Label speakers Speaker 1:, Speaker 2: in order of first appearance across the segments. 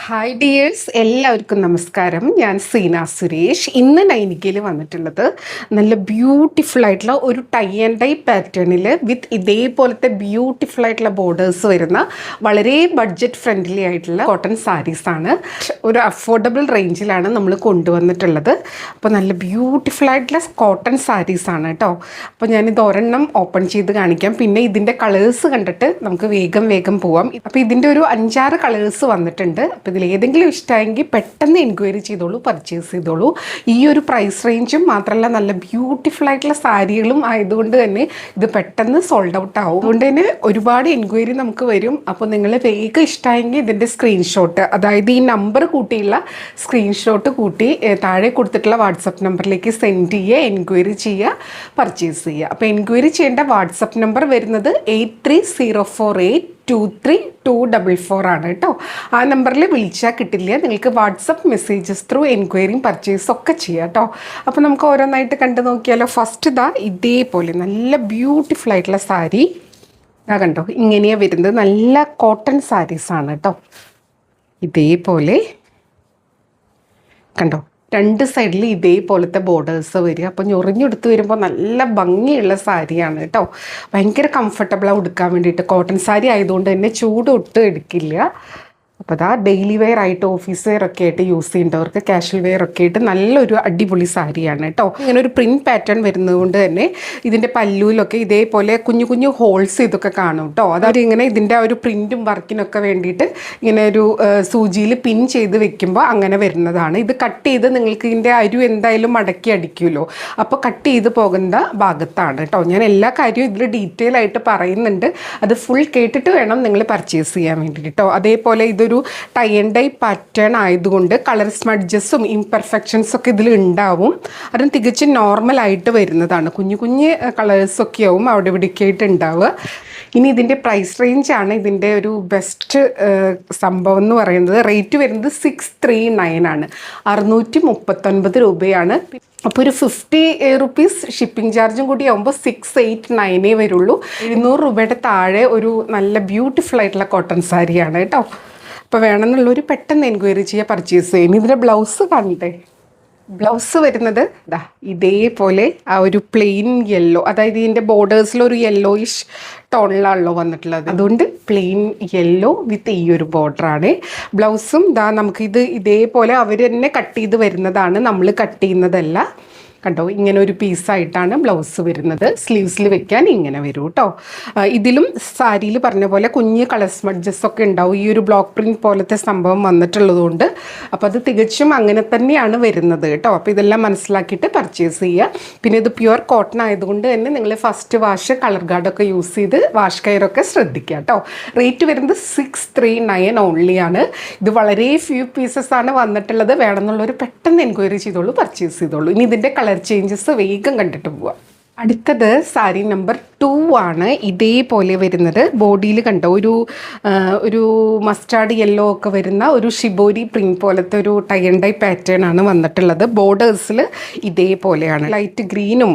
Speaker 1: Hi dears, എല്ലാവർക്കും നമസ്കാരം. ഞാൻ സീന സുരേഷ്. ഇന്ന് നൈനിക്കയിൽ വന്നിട്ടുള്ളത് നല്ല ബ്യൂട്ടിഫുൾ ആയിട്ടുള്ള ഒരു ടൈ ആൻഡ് ഡൈ പാറ്റേണിൽ വിത്ത് ഇതേപോലത്തെ ബ്യൂട്ടിഫുൾ ആയിട്ടുള്ള ബോർഡേഴ്സ് വരുന്ന വളരെ ബഡ്ജറ്റ് ഫ്രണ്ട്ലി ആയിട്ടുള്ള കോട്ടൺ സാരീസാണ്. ഒരു അഫോർഡബിൾ റേഞ്ചിലാണ് നമ്മൾ കൊണ്ടുവന്നിട്ടുള്ളത്. അപ്പോൾ നല്ല ബ്യൂട്ടിഫുൾ ആയിട്ടുള്ള കോട്ടൺ സാരീസാണ് കേട്ടോ. അപ്പോൾ ഞാനിത് ഒരെണ്ണം ഓപ്പൺ ചെയ്ത് കാണിക്കാം. പിന്നെ ഇതിൻ്റെ കളേഴ്സ് കണ്ടിട്ട് നമുക്ക് വേഗം പോവാം. അപ്പോൾ ഇതിൻ്റെ ഒരു 5-6 കളേഴ്സ് വന്നിട്ടുണ്ട്. അപ്പോൾ ഇതിൽ ഏതെങ്കിലും ഇഷ്ടമായെങ്കിൽ പെട്ടെന്ന് എൻക്വയറി ചെയ്തോളൂ, പർച്ചേസ് ചെയ്തോളൂ. ഈ ഒരു പ്രൈസ് റേഞ്ചും മാത്രമല്ല നല്ല ബ്യൂട്ടിഫുൾ ആയിട്ടുള്ള സാരികളും ആയതുകൊണ്ട് തന്നെ ഇത് പെട്ടെന്ന് സോൾഡ് ഔട്ട് ആവും. അതുകൊണ്ട് തന്നെ ഒരുപാട് എൻക്വയറി നമുക്ക് വരും. അപ്പോൾ നിങ്ങൾ വേഗം ഇഷ്ടമായെങ്കിൽ ഇതിൻ്റെ സ്ക്രീൻഷോട്ട്, അതായത് ഈ നമ്പർ കൂട്ടിയുള്ള സ്ക്രീൻഷോട്ട് കൂട്ടി താഴെ കൊടുത്തിട്ടുള്ള വാട്സപ്പ് നമ്പറിലേക്ക് സെൻഡ് ചെയ്യുക, എൻക്വയറി ചെയ്യുക, പർച്ചേസ് ചെയ്യുക. അപ്പോൾ എൻക്വയറി ചെയ്യേണ്ട വാട്സപ്പ് നമ്പർ വരുന്നത് 8304823244 ആണ് കേട്ടോ. ആ നമ്പറിൽ വിളിച്ചാൽ കിട്ടില്ല. നിങ്ങൾക്ക് വാട്സപ്പ് മെസ്സേജസ് ത്രൂ എൻക്വയറിയും പർച്ചേസ് ഒക്കെ ചെയ്യാം കേട്ടോ. അപ്പോൾ നമുക്ക് ഓരോന്നായിട്ട് കണ്ടു നോക്കിയാലോ. ഫസ്റ്റ് ഇതേപോലെ നല്ല ബ്യൂട്ടിഫുൾ ആയിട്ടുള്ള സാരി കണ്ടോ, ഇങ്ങനെയാണ് വരുന്നത്. നല്ല കോട്ടൺ സാരീസാണ് കേട്ടോ. ഇതേപോലെ കണ്ടോ, രണ്ട് സൈഡിൽ ഇതേപോലത്തെ ബോർഡേഴ്സ് വരിക. അപ്പോൾ ഞൊറിഞ്ഞെടുത്ത് വരുമ്പോൾ നല്ല ഭംഗിയുള്ള സാരിയാണ് കേട്ടോ. ഭയങ്കര കംഫർട്ടബിളാണ് ഉടുക്കാൻ വേണ്ടിയിട്ട്. കോട്ടൺ സാരി ആയതുകൊണ്ട് തന്നെ ചൂട് ഒട്ടും എടുക്കില്ല. അപ്പോൾ ഡെയിലി വെയർ ആയിട്ട്, ഓഫീസ് വെയർ ഒക്കെ ആയിട്ട് യൂസ് ചെയ്യേണ്ടവർക്ക്, കാഷ്വൽ വെയർ ഒക്കെ ആയിട്ട് നല്ലൊരു അടിപൊളി സാരിയാണ് കേട്ടോ. ഇങ്ങനെ ഒരു പ്രിൻറ്റ് പാറ്റേൺ വരുന്നത് കൊണ്ട് തന്നെ ഇതിൻ്റെ പല്ലുവിലൊക്കെ ഇതേപോലെ കുഞ്ഞു കുഞ്ഞു ഹോൾസ് ഇതൊക്കെ കാണും കേട്ടോ. അതായത് ഇങ്ങനെ ഇതിൻ്റെ ഒരു പ്രിൻറ്റും വർക്കിനൊക്കെ വേണ്ടിയിട്ട് ഇങ്ങനെ ഒരു സൂചിയിൽ പിൻ ചെയ്ത് വെക്കുമ്പോൾ അങ്ങനെ വരുന്നതാണ്. ഇത് കട്ട് ചെയ്ത് നിങ്ങൾക്ക് ഇതിൻ്റെ അരു എന്തായാലും മടക്കി അടിക്കുമല്ലോ, അപ്പോൾ കട്ട് ചെയ്ത് പോകുന്ന ഭാഗത്താണ് കേട്ടോ. ഞാൻ എല്ലാ കാര്യവും ഇതിൽ ഡീറ്റെയിൽ ആയിട്ട് പറയുന്നുണ്ട്. അത് ഫുൾ കേട്ടിട്ട് വേണം നിങ്ങൾ പർച്ചേസ് ചെയ്യാൻ വേണ്ടിയിട്ട് കേട്ടോ. അതേപോലെ ഇതൊരു ടൈ ആൻഡ് ഡൈ പാറ്റേൺ ആയതുകൊണ്ട് കളർ സ്മഡ്ജസും ഇംപെർഫെക്ഷൻസ് ഒക്കെ ഇതിൽ ഉണ്ടാവും. അതും തികച്ചും നോർമലായിട്ട് വരുന്നതാണ്. കുഞ്ഞു കുഞ്ഞ് കളേഴ്സൊക്കെ ആവും അവിടെ ഇവിടെയൊക്കെ ആയിട്ട് ഉണ്ടാവുക. ഇനി ഇതിൻ്റെ പ്രൈസ് റേഞ്ചാണ് ഇതിൻ്റെ ഒരു ബെസ്റ്റ് സംഭവം എന്ന് പറയുന്നത്. റേറ്റ് വരുന്നത് 639 ആണ്, 639 രൂപയാണ്. അപ്പോൾ ഒരു 50 റുപ്പീസ് ഷിപ്പിംഗ് ചാർജും കൂടി ആകുമ്പോൾ 689 വരുള്ളൂ. 200 രൂപയുടെ താഴെ ഒരു നല്ല ബ്യൂട്ടിഫുൾ ആയിട്ടുള്ള കോട്ടൺ സാരിയാണ് കേട്ടോ. അപ്പോൾ വേണമെന്നുള്ളൊരു പെട്ടെന്ന് എൻക്വയറി ചെയ്യുക, പർച്ചേസ് ചെയ്യും. ഇതിൻ്റെ ബ്ലൗസ് കാണട്ടെ. ബ്ലൗസ് വരുന്നത് ഇതേപോലെ ആ ഒരു പ്ലെയിൻ യെല്ലോ, അതായത് ഇതിൻ്റെ ബോർഡേഴ്സിലൊരു യെല്ലോയിഷ് ടോണിലാണല്ലോ വന്നിട്ടുള്ളത്. അതുകൊണ്ട് പ്ലെയിൻ യെല്ലോ വിത്ത് ഈ ഒരു ബോർഡറാണ്. ബ്ലൗസും നമുക്കിത് ഇതേപോലെ അവർ തന്നെ കട്ട് ചെയ്ത് വരുന്നതാണ്, നമ്മൾ കട്ട് ചെയ്യുന്നതല്ല. കണ്ടോ, ഇങ്ങനെ ഒരു പീസായിട്ടാണ് ബ്ലൗസ് വരുന്നത്. സ്ലീവ്സിൽ വെക്കാൻ ഇങ്ങനെ വരും കേട്ടോ. ഇതിലും സാരിയിൽ പറഞ്ഞ പോലെ കുഞ്ഞ് കളർ സ്മഡ്ജസ് ഒക്കെ ഉണ്ടാവും. ഈ ഒരു ബ്ലോക്ക് പ്രിൻറ്റ് പോലത്തെ സംഭവം വന്നിട്ടുള്ളതുകൊണ്ട് അപ്പോൾ അത് തികച്ചും അങ്ങനെ തന്നെയാണ് വരുന്നത് കേട്ടോ. അപ്പോൾ ഇതെല്ലാം മനസ്സിലാക്കിയിട്ട് പർച്ചേസ് ചെയ്യുക. പിന്നെ ഇത് പ്യുവർ കോട്ടൺ ആയതുകൊണ്ട് തന്നെ നിങ്ങൾ ഫസ്റ്റ് വാഷ്, കളർ ഗാർഡൊക്കെ യൂസ് ചെയ്ത് വാഷ് കെയറൊക്കെ ശ്രദ്ധിക്കുക കേട്ടോ. റേറ്റ് വരുന്നത് 639 ഓൺലിയാണ്. ഇത് വളരെ ഫ്യൂ പീസസ് ആണ് വന്നിട്ടുള്ളത്. വേണമെന്നുള്ളൊരു പെട്ടെന്ന് എൻക്വയറി ചെയ്തോളൂ, പർച്ചേസ് ചെയ്തോളൂ. ഇനി ഇതിൻ്റെ കളർ ചേഞ്ചസ് വേഗം കണ്ടിട്ട് പോവാം. അടുത്തത് സാരി നമ്പർ 2 ആണ്. ഇതേപോലെ വരുന്നത് ബോഡിയിൽ കണ്ടോ ഒരു മസ്റ്റാർഡ് യെല്ലോ ഒക്കെ വരുന്ന ഒരു ഷിബോരി പ്രിൻറ്റ് പോലത്തെ ഒരു ടൈ ആൻഡ് ഡൈ പാറ്റേൺ ആണ് വന്നിട്ടുള്ളത്. ബോർഡേഴ്സിൽ ഇതേപോലെയാണ് ലൈറ്റ് ഗ്രീനും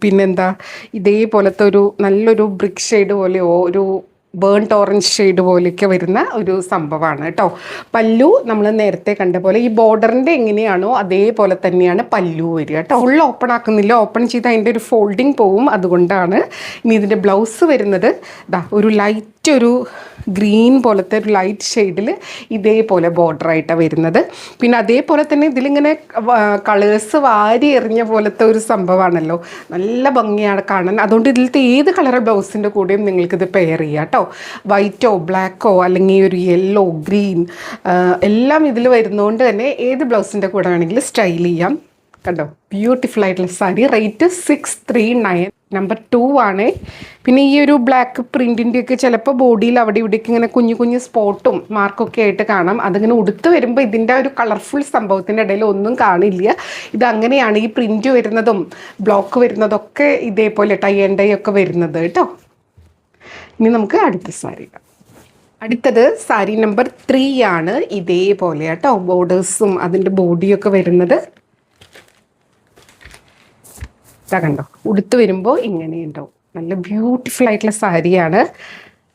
Speaker 1: പിന്നെന്താ ഇതേപോലത്തെ ഒരു നല്ലൊരു ബ്രിക്ക് ഷെയ്ഡ് പോലെയോ ഒരു ബേൺഡ് ഓറഞ്ച് ഷെയ്ഡ് പോലെയൊക്കെ വരുന്ന ഒരു സംഭവമാണ് കേട്ടോ. പല്ലു നമ്മൾ നേരത്തെ കണ്ട പോലെ ഈ ബോർഡറിൻ്റെ എങ്ങനെയാണോ അതേപോലെ തന്നെയാണ് പല്ലു വരിക കേട്ടോ. ഫുൾ ഓപ്പൺ ആക്കുന്നില്ല, ഓപ്പൺ ചെയ്ത് അതിൻ്റെ ഒരു ഫോൾഡിങ് പോവും, അതുകൊണ്ടാണ്. ഇനി ഇതിൻ്റെ ബ്ലൗസ് വരുന്നത് ഒരു ലൈറ്റ് ഒരു ഗ്രീൻ പോലത്തെ ഒരു ലൈറ്റ് ഷെയ്ഡിൽ ഇതേപോലെ ബോർഡറായിട്ടാണ് വരുന്നത്. പിന്നെ അതേപോലെ തന്നെ ഇതിലിങ്ങനെ കളേഴ്സ് വാരി എറിഞ്ഞ പോലത്തെ ഒരു സംഭവമാണല്ലോ, നല്ല ഭംഗിയാണ് കാണാൻ. അതുകൊണ്ട് ഇതിലത്തെ ഏത് കളർ ബ്ലൗസിൻ്റെ കൂടെയും നിങ്ങൾക്കിത് പെയർ ചെയ്യാം കേട്ടോ. വൈറ്റോ ബ്ലാക്കോ അല്ലെങ്കിൽ ഒരു യെല്ലോ, ഗ്രീൻ എല്ലാം ഇതിൽ വരുന്നതുകൊണ്ട് തന്നെ ഏത് ബ്ലൗസിൻ്റെ കൂടെ വേണമെങ്കിലും സ്റ്റൈൽ ചെയ്യാം. കണ്ടോ, ബ്യൂട്ടിഫുൾ ആയിട്ടുള്ള സാരി. റേറ്റ് 639, നമ്പർ 2 ആണ്. പിന്നെ ഈ ഒരു ബ്ലാക്ക് പ്രിൻറ്റിൻ്റെയൊക്കെ ചിലപ്പോൾ ബോഡിയിൽ അവിടെ ഇവിടേക്ക് ഇങ്ങനെ കുഞ്ഞു കുഞ്ഞു സ്പോട്ടും മാർക്കൊക്കെ ആയിട്ട് കാണാം. അതിങ്ങനെ ഉടുത്ത് വരുമ്പോൾ ഇതിൻ്റെ ഒരു കളർഫുൾ സംഭവത്തിൻ്റെ ഇടയിൽ ഒന്നും കാണില്ല. ഇതങ്ങനെയാണ് ഈ പ്രിൻറ്റ് വരുന്നതും ബ്ലോക്ക് വരുന്നതൊക്കെ ഇതേപോലെ ടൈ ആൻഡ് ഡൈ ഒക്കെ വരുന്നത് കേട്ടോ. ഇനി നമുക്ക് അടുത്ത സാരി. അടുത്തത് സാരി നമ്പർ 3 ആണ്. ഇതേപോലെ കേട്ടോ ബോർഡേഴ്സും അതിൻ്റെ ബോഡിയൊക്കെ വരുന്നത്. കണ്ടോ, ഉടുത്ത് വരുമ്പോൾ ഇങ്ങനെയുണ്ടാവും. നല്ല ബ്യൂട്ടിഫുൾ ആയിട്ടുള്ള സാരിയാണ്.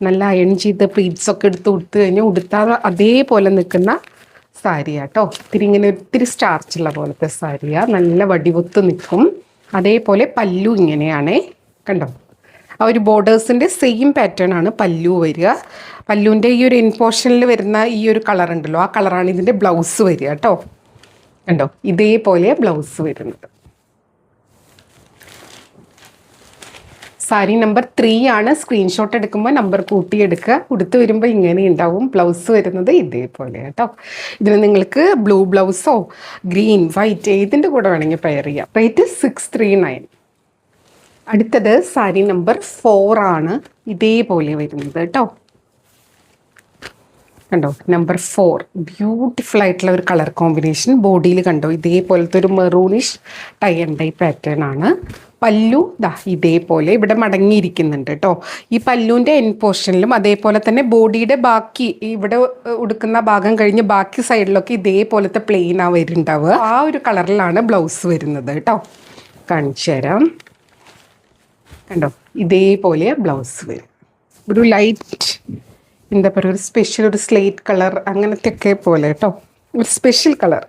Speaker 1: നല്ല അയൺ ചെയ്ത് പ്ലീറ്റ്സൊക്കെ എടുത്ത് ഉടുത്ത് കഴിഞ്ഞാൽ ഉടുത്താൽ അതേപോലെ നിൽക്കുന്ന സാരിയാട്ടോ. ഒത്തിരി സ്റ്റാർച്ചുള്ള പോലത്തെ സാരിയാ. നല്ല വടിവൊത്ത് നിൽക്കും. അതേപോലെ പല്ലു ഇങ്ങനെയാണേ, കണ്ടോ? ആ ഒരു ബോർഡേഴ്സിൻ്റെ സെയിം പാറ്റേൺ ആണ് പല്ലു വരിക. പല്ലുവിൻ്റെ ഈ ഒരു എൻ പോർഷനിൽ വരുന്ന ഈ ഒരു കളർ ഉണ്ടല്ലോ, ആ കളറാണ് ഇതിൻ്റെ ബ്ലൗസ് വരിക കേട്ടോ. കണ്ടോ? ഇതേപോലെ ബ്ലൗസ് വരുന്നത്. സാരി നമ്പർ 3 ആണ്. സ്ക്രീൻഷോട്ട് എടുക്കുമ്പോൾ നമ്പർ കൂട്ടിയെടുക്കുക. ഉടുത്ത് വരുമ്പോൾ ഇങ്ങനെ ഉണ്ടാവും. ബ്ലൗസ് വരുന്നത് ഇതേപോലെ കേട്ടോ. ഇതിന് നിങ്ങൾക്ക് ബ്ലൂ ബ്ലൗസോ ഗ്രീൻ വൈറ്റ് ഏതിൻ്റെ കൂടെ വേണമെങ്കിൽ പെയർ ചെയ്യാം. റേറ്റ് 639. അടുത്തത് സാരി നമ്പർ 4 ആണ്. ഇതേപോലെ വരുന്നത് കേട്ടോ. കണ്ടോ? നമ്പർ 4 ബ്യൂട്ടിഫുൾ ആയിട്ടുള്ള ഒരു കളർ കോമ്പിനേഷൻ. ബോഡിയിൽ കണ്ടോ ഇതേപോലത്തെ ഒരു maroonish tie and dye pattern ആണ്. പല്ലു ദാ ഇതേപോലെ ഇവിടെ മടങ്ങിയിരിക്കുന്നുണ്ട് കേട്ടോ. ഈ പല്ലുവിൻ്റെ എൻ പോർഷനിലും അതേപോലെ തന്നെ ബോഡിയുടെ ബാക്കി ഇവിടെ ഉടുക്കുന്ന ഭാഗം കഴിഞ്ഞ് ബാക്കി സൈഡിലൊക്കെ ഇതേപോലത്തെ പ്ലെയിൻ വരുന്നുണ്ടാവുക. ആ ഒരു കളറിലാണ് ബ്ലൗസ് വരുന്നത് കേട്ടോ. കാണിച്ചു തരാം. കണ്ടോ? ഇതേപോലെ ബ്ലൗസ് വരും. ഒരു ലൈറ്റ് എന്താ പറയുക, ഒരു സ്പെഷ്യൽ ഒരു സ്ലേറ്റ് കളർ അങ്ങനത്തെ ഒക്കെ പോലെ കേട്ടോ. ഒരു സ്പെഷ്യൽ കളർ.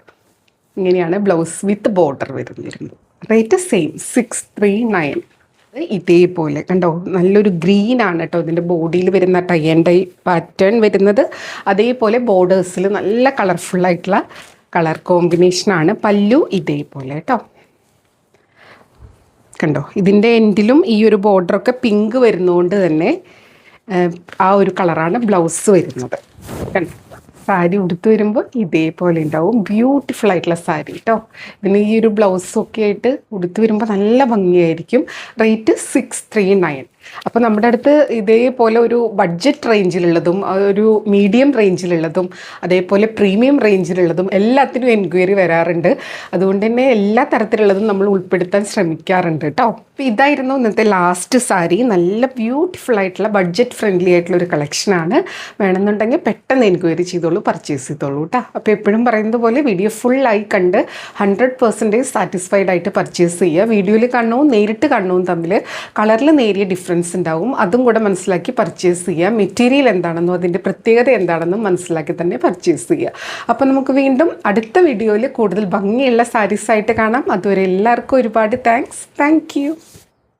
Speaker 1: ഇങ്ങനെയാണ് ബ്ലൗസ് വിത്ത് ബോർഡർ വരുന്നത്. Rate same 639. ഇതേപോലെ കണ്ടോ, നല്ലൊരു ഗ്രീൻ ആണ് കേട്ടോ ഇതിൻ്റെ ബോഡിയിൽ വരുന്ന ടൈ ആൻഡ് ഡൈ പാറ്റേൺ വരുന്നത്. അതേപോലെ ബോർഡേഴ്സിൽ നല്ല കളർഫുള്ളായിട്ടുള്ള കളർ കോമ്പിനേഷനാണ്. പല്ലു ഇതേപോലെ കേട്ടോ. കണ്ടോ? ഇതിൻ്റെ എൻഡിലും ഈ ഒരു ബോർഡറൊക്കെ പിങ്ക് വരുന്നതുകൊണ്ട് തന്നെ ആ ഒരു കളറാണ് ബ്ലൗസ് വരുന്നത്. കണ്ടോ? സാരി ഉടുത്ത് വരുമ്പോൾ ഇതേപോലെ ഉണ്ടാവും. ബ്യൂട്ടിഫുൾ ആയിട്ടുള്ള സാരി കേട്ടോ. ഇതിന് ഈ ഒരു ബ്ലൗസൊക്കെ ആയിട്ട് ഉടുത്ത് വരുമ്പോൾ നല്ല ഭംഗിയായിരിക്കും. റേറ്റ് 639. അപ്പോൾ നമ്മുടെ അടുത്ത് ഇതേപോലെ ഒരു ബഡ്ജറ്റ് റേഞ്ചിലുള്ളതും ഒരു മീഡിയം റേഞ്ചിലുള്ളതും അതേപോലെ പ്രീമിയം റേഞ്ചിലുള്ളതും എല്ലാത്തിനും എൻക്വയറി വരാറുണ്ട്. അതുകൊണ്ട് തന്നെ എല്ലാ തരത്തിലുള്ളതും നമ്മൾ ഉൾപ്പെടുത്താൻ ശ്രമിക്കാറുണ്ട് കേട്ടോ. അപ്പോൾ ഇതായിരുന്നു ഇന്നത്തെ ലാസ്റ്റ് സാരി. നല്ല ബ്യൂട്ടിഫുൾ ആയിട്ടുള്ള ബഡ്ജറ്റ് ഫ്രണ്ട്ലി ആയിട്ടുള്ള ഒരു കളക്ഷനാണ്. വേണമെന്നുണ്ടെങ്കിൽ പെട്ടെന്ന് എൻക്വയറി ചെയ്തോളൂ, പർച്ചേസ് ചെയ്തോളൂ കേട്ടോ. അപ്പോൾ എപ്പോഴും പറയുന്നത് പോലെ വീഡിയോ ഫുള്ളായി കണ്ട് 100% സാറ്റിസ്ഫൈഡ് ആയിട്ട് പർച്ചേസ് ചെയ്യുക. വീഡിയോയിൽ കാണുന്നതും നേരിട്ട് കാണുന്നതും തമ്മിൽ കളറിൽ നേരിയ ഡിഫറൻസ് ഉണ്ടാവും. അതും കൂടെ മനസ്സിലാക്കി പർച്ചേസ് ചെയ്യുക. മെറ്റീരിയൽ എന്താണെന്നും അതിൻ്റെ പ്രത്യേകത എന്താണെന്നും മനസ്സിലാക്കി തന്നെ പർച്ചേസ് ചെയ്യുക. അപ്പോൾ നമുക്ക് വീണ്ടും അടുത്ത വീഡിയോയിൽ കൂടുതൽ ഭംഗിയുള്ള സാരീസായിട്ട് കാണാം. അതുവരെ എല്ലാവർക്കും ഒരുപാട് താങ്ക്സ്. Thank you.